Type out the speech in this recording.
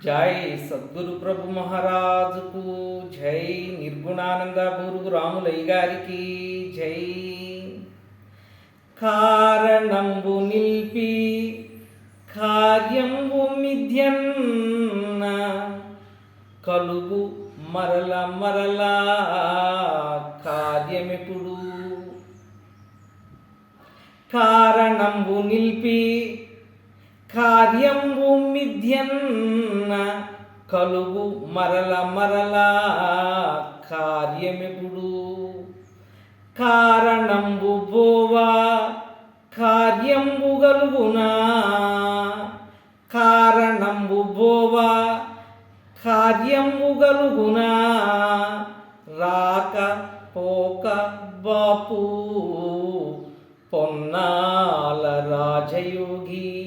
జై సద్గురు ప్రభు మహారాజుకు జై. నిర్గుణానంద గురుగు రాములయ్య గారికి జై. కారణంబు నిల్పి కార్యంబు మిథ్యన్న కలుగు మరల మరల కార్యమెప్పుడు. కారణంబు నిల్పి కార్యంబు మిథ్యన్న కలుగు మరల మరల కార్యమెప్పుడు. కారణంబు బోవా కార్యంబు గలుగునా. కారణంబు బోవా కార్యంబు గలుగునా. రాక పోక బాపు పొన్నాల రాజయోగి.